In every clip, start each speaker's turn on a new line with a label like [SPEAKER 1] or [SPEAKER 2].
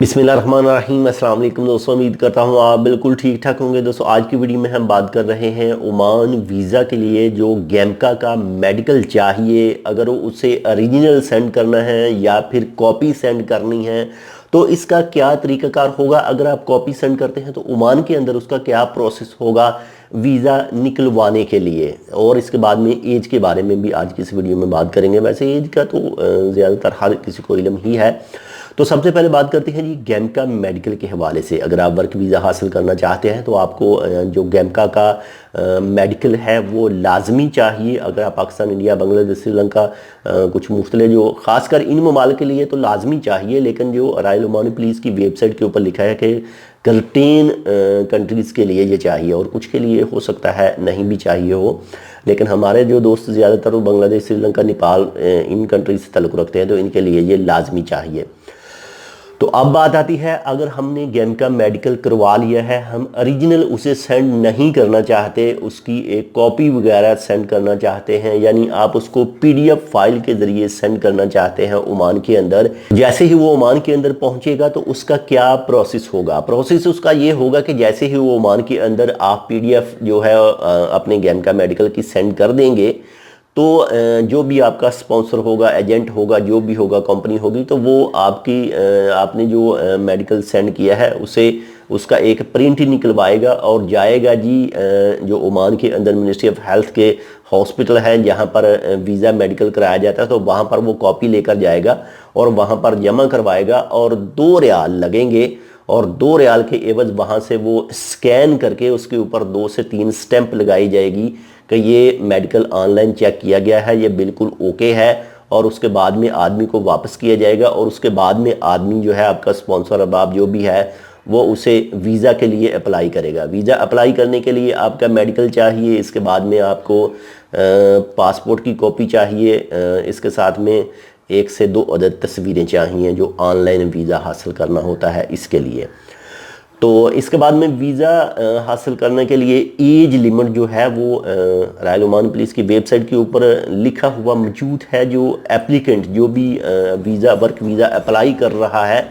[SPEAKER 1] बिस्मिल्लाहिर्रहमानिर्रहीम। अस्सलाम वालेकुम दोस्तों, उम्मीद करता हूँ आप बिल्कुल ठीक ठाक होंगे। दोस्तों आज की वीडियो में हम बात कर रहे हैं ओमान वीज़ा के लिए जो गैमका का मेडिकल चाहिए, अगर उसे ओरिजिनल सेंड करना है या फिर कॉपी सेंड करनी है तो इसका क्या तरीक़ाकार होगा। अगर आप कॉपी सेंड करते हैं तो ओमान के अंदर उसका क्या प्रोसेस होगा वीज़ा निकलवाने के लिए, और इसके बाद में एज के बारे में भी आज की इस वीडियो में बात करेंगे। वैसे एज का तो ज़्यादातर हर किसी को इल्म ही है। तो सबसे पहले बात करते हैं जी गैमका मेडिकल के हवाले से। अगर आप वर्क वीज़ा हासिल करना चाहते हैं तो आपको जो गैमका का मेडिकल है वो लाजमी चाहिए। अगर आप पाकिस्तान, इंडिया, बांग्लादेश, श्रीलंका, कुछ मुख्तलिफ जो ख़ासकर इन ममालिक के लिए तो लाजमी चाहिए, लेकिन जो रॉयल ओमानी पुलिस की वेबसाइट के ऊपर लिखा है कि कर्टेन कंट्रीज़ के लिए ये चाहिए, और कुछ के लिए हो सकता है नहीं भी चाहिए हो, लेकिन हमारे जो दोस्त ज़्यादातर बांग्लादेश, श्रीलंका, नेपाल इन कंट्रीज से ताल्लुक़ रखते हैं तो इनके लिए ये लाजमी चाहिए। तो अब बात आती है, अगर हमने गैमका मेडिकल करवा लिया है, हम ओरिजिनल उसे सेंड नहीं करना चाहते, उसकी एक कॉपी वगैरह सेंड करना चाहते हैं, यानी आप उसको पीडीएफ फाइल के ज़रिए सेंड करना चाहते हैं ओमान के अंदर। जैसे ही वो ओमान के अंदर पहुंचेगा तो उसका क्या प्रोसेस होगा। प्रोसेस उसका ये होगा कि जैसे ही वो ओमान के अंदर आप पीडीएफ जो है अपने गैमका मेडिकल की सेंड कर देंगे तो जो भी आपका स्पॉन्सर होगा, एजेंट होगा, जो भी होगा, कंपनी होगी, तो वो आपने जो मेडिकल सेंड किया है उसे उसका एक प्रिंट निकलवाएगा और जाएगा जी जो ओमान के अंदर मिनिस्ट्री ऑफ हेल्थ के हॉस्पिटल है जहाँ पर वीज़ा मेडिकल कराया जाता है, तो वहाँ पर वो कॉपी लेकर जाएगा और वहाँ पर जमा करवाएगा, और 2 रियाल लगेंगे, और 2 रियाल के एवज वहाँ से वो स्कैन करके उसके ऊपर 2 से 3 स्टैंप लगाई जाएगी कि ये मेडिकल ऑनलाइन चेक किया गया है, ये बिल्कुल ओके है, और उसके बाद में आदमी को वापस किया जाएगा। और उसके बाद में आदमी जो है आपका स्पॉन्सर अरबाब जो भी है वो उसे वीज़ा के लिए अप्लाई करेगा। वीज़ा अप्लाई करने के लिए आपका मेडिकल चाहिए, इसके बाद में आपको पासपोर्ट की कॉपी चाहिए, इसके साथ में 1 से 2 अदद तस्वीरें चाहिए जो ऑनलाइन वीज़ा हासिल करना होता है इसके लिए। तो इसके बाद में वीज़ा हासिल करने के लिए एज लिमिट जो है वो रॉयल ओमान पुलिस की वेबसाइट के ऊपर लिखा हुआ मौजूद है। जो एप्लीकेंट जो भी वर्क वीज़ा अप्लाई कर रहा है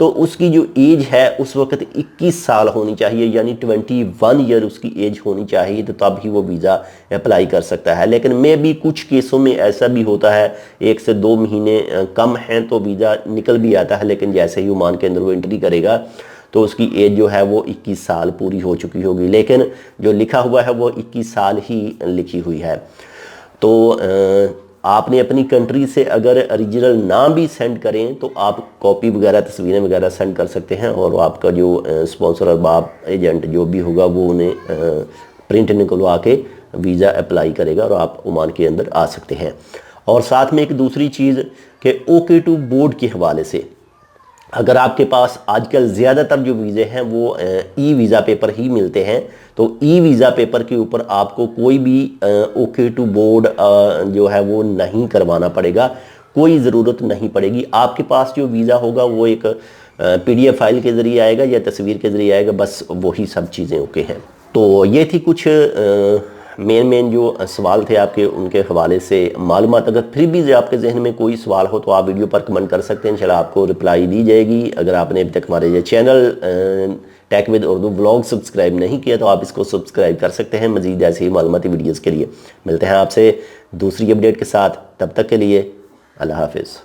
[SPEAKER 1] तो उसकी जो एज है उस वक्त 21 साल होनी चाहिए, यानी 21 ईयर उसकी एज होनी चाहिए, तो तब ही वो वीज़ा अप्लाई कर सकता है। लेकिन में भी कुछ केसों में ऐसा भी होता है 1 से 2 महीने कम हैं तो वीज़ा निकल भी आता है, लेकिन जैसे ही ओमान के अंदर वो एंट्री करेगा तो उसकी एज जो है वो 21 साल पूरी हो चुकी होगी, लेकिन जो लिखा हुआ है वो 21 साल ही लिखी हुई है। तो आपने अपनी कंट्री से अगर ओरिजिनल ना भी सेंड करें तो आप कॉपी वगैरह, तस्वीरें वगैरह सेंड कर सकते हैं, और आपका जो स्पॉन्सर अरबाब, एजेंट जो भी होगा वो उन्हें प्रिंट निकलवा के वीज़ा अप्लाई करेगा और आप ओमान के अंदर आ सकते हैं। और साथ में एक दूसरी चीज़ कि OK2 बोर्ड के हवाले से, अगर आपके पास आजकल ज़्यादातर जो वीज़े हैं वो ई वीज़ा पेपर ही मिलते हैं, तो ई वीज़ा पेपर के ऊपर आपको कोई भी OK2 बोर्ड जो है वो नहीं करवाना पड़ेगा, कोई ज़रूरत नहीं पड़ेगी। आपके पास जो वीज़ा होगा वो एक PDF फाइल के ज़रिए आएगा या तस्वीर के ज़रिए आएगा, बस वही सब चीज़ें ओके हैं। तो ये थी कुछ मेन जो सवाल थे आपके, उनके हवाले से मालूमात। अगर फिर भी आपके जहन में कोई सवाल हो तो आप वीडियो पर कमेंट कर सकते हैं, इंशाल्लाह आपको रिप्लाई दी जाएगी। अगर आपने अभी तक हमारे ये channel tech with Urdu blog subscribe नहीं किया तो आप इसको सब्सक्राइब कर सकते हैं। मज़ीद ऐसे ही मालूमाती वीडियोज़ के लिए मिलते हैं आपसे दूसरी अपडेट के साथ, तब तक के लिए अल्लाह हाफिज़।